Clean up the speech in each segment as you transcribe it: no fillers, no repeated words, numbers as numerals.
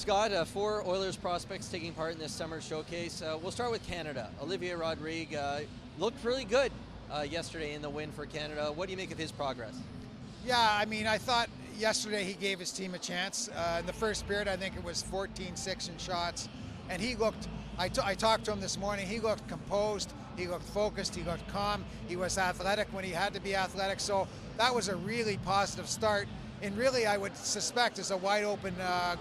Scott, 4 Oilers prospects taking part in this summer showcase. We'll start with Canada. Olivier Rodrigue looked really good yesterday in the win for Canada. What do you make of his progress? Yeah, I mean, I thought yesterday he gave his team a chance. In the first period, I think it was 14-6 in shots. And he looked, I talked to him this morning, he looked composed, he looked focused, he looked calm, he was athletic when he had to be athletic. So that was a really positive start. And really, I would suspect is a wide open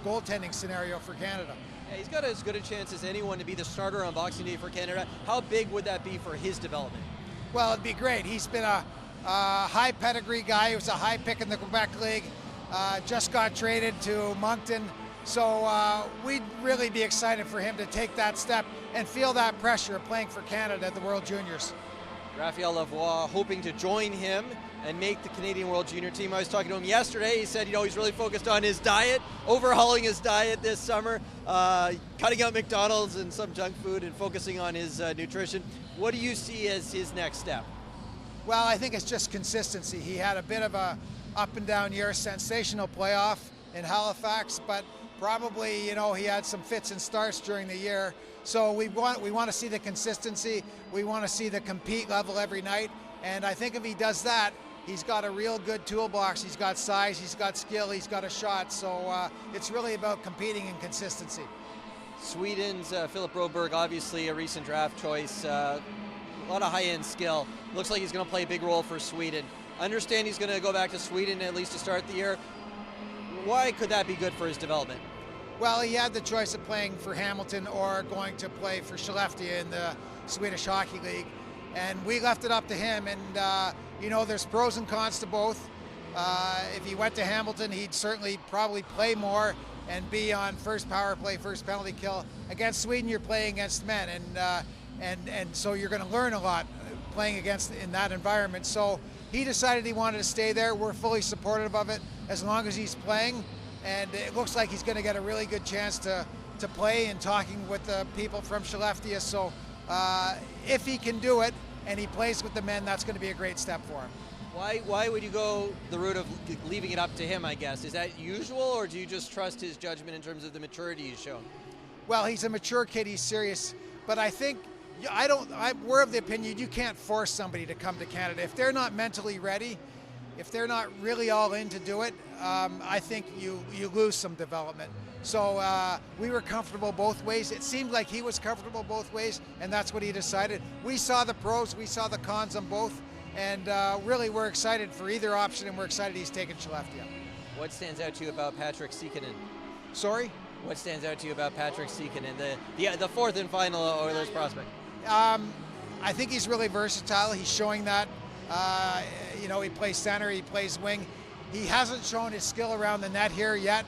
goaltending scenario for Canada. Yeah, he's got as good a chance as anyone to be the starter on Boxing Day for Canada. How big would that be for his development? Well, it'd be great. He's been a high pedigree guy. He was a high pick in the Quebec League. Just got traded to Moncton. So we'd really be excited for him to take that step and feel that pressure of playing for Canada at the World Juniors. Raphael Lavoie hoping to join him and make the Canadian World Junior team. I was talking to him yesterday. He said, he's really focused on his diet, overhauling his diet this summer, cutting out McDonald's and some junk food and focusing on his nutrition. What do you see as his next step? Well, I think it's just consistency. He had a bit of a up and down year, sensational playoff in Halifax, but probably, he had some fits and starts during the year. So we want to see the consistency. We want to see the compete level every night. And I think if he does that, he's got a real good toolbox. He's got size, he's got skill, he's got a shot. So it's really about competing and consistency. Sweden's Philip Broberg, obviously a recent draft choice. A lot of high-end skill. Looks like he's going to play a big role for Sweden. Understand he's going to go back to Sweden at least to start the year. Why could that be good for his development? Well, he had the choice of playing for Hamilton or going to play for Skellefteå in the Swedish Hockey League. And we left it up to him. And, there's pros and cons to both. If he went to Hamilton, he'd certainly probably play more and be on first power play, first penalty kill. Against Sweden, you're playing against men. And so you're going to learn a lot playing against in that environment. So he decided he wanted to stay there. We're fully supportive of it as long as he's playing. And it looks like he's going to get a really good chance to play and talking with the people from Skellefteå. So if he can do it and he plays with the men, that's going to be a great step for him. Why would you go the route of leaving it up to him, I guess? Is that usual, or do you just trust his judgment in terms of the maturity he's shown? Well, he's a mature kid. He's serious. But I think, we're of the opinion you can't force somebody to come to Canada. If they're not mentally ready, if they're not really all in to do it, I think you lose some development. So we were comfortable both ways. It seemed like he was comfortable both ways, and that's what he decided. We saw the pros, we saw the cons on both, and really we're excited for either option, and we're excited he's taken Skellefteå. What stands out to you about Patrik Siikanen? Sorry? What stands out to you about Patrik Siikanen, the fourth and final Oilers prospect? I think he's really versatile. He's showing that. He plays center, he plays wing. He hasn't shown his skill around the net here yet.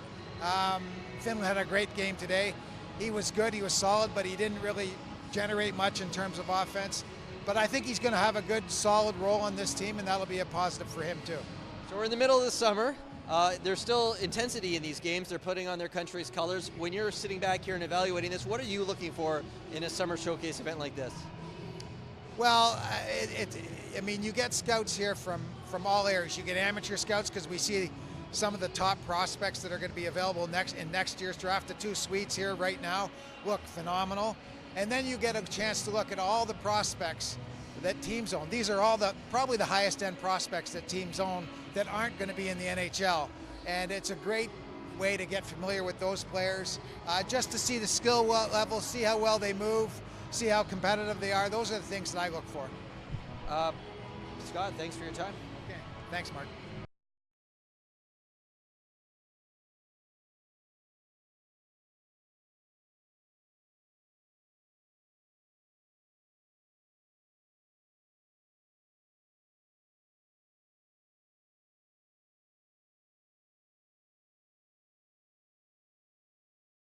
Finland had a great game today. He was good, he was solid, but he didn't really generate much in terms of offense. But I think he's going to have a good, solid role on this team, and that'll be a positive for him too. So we're in the middle of the summer. There's still intensity in these games. They're putting on their country's colors. When you're sitting back here and evaluating this, what are you looking for in a summer showcase event like this? Well, you get scouts here from all areas. You get amateur scouts because we see some of the top prospects that are going to be available in next year's draft. The 2 Swedes here right now look phenomenal. And then you get a chance to look at all the prospects that teams own. These are all probably the highest end prospects that teams own that aren't going to be in the NHL. And it's a great way to get familiar with those players, just to see the skill level, see how well they move, see how competitive they are. Those are the things that I look for. Scott, thanks for your time. Okay, thanks, Mark.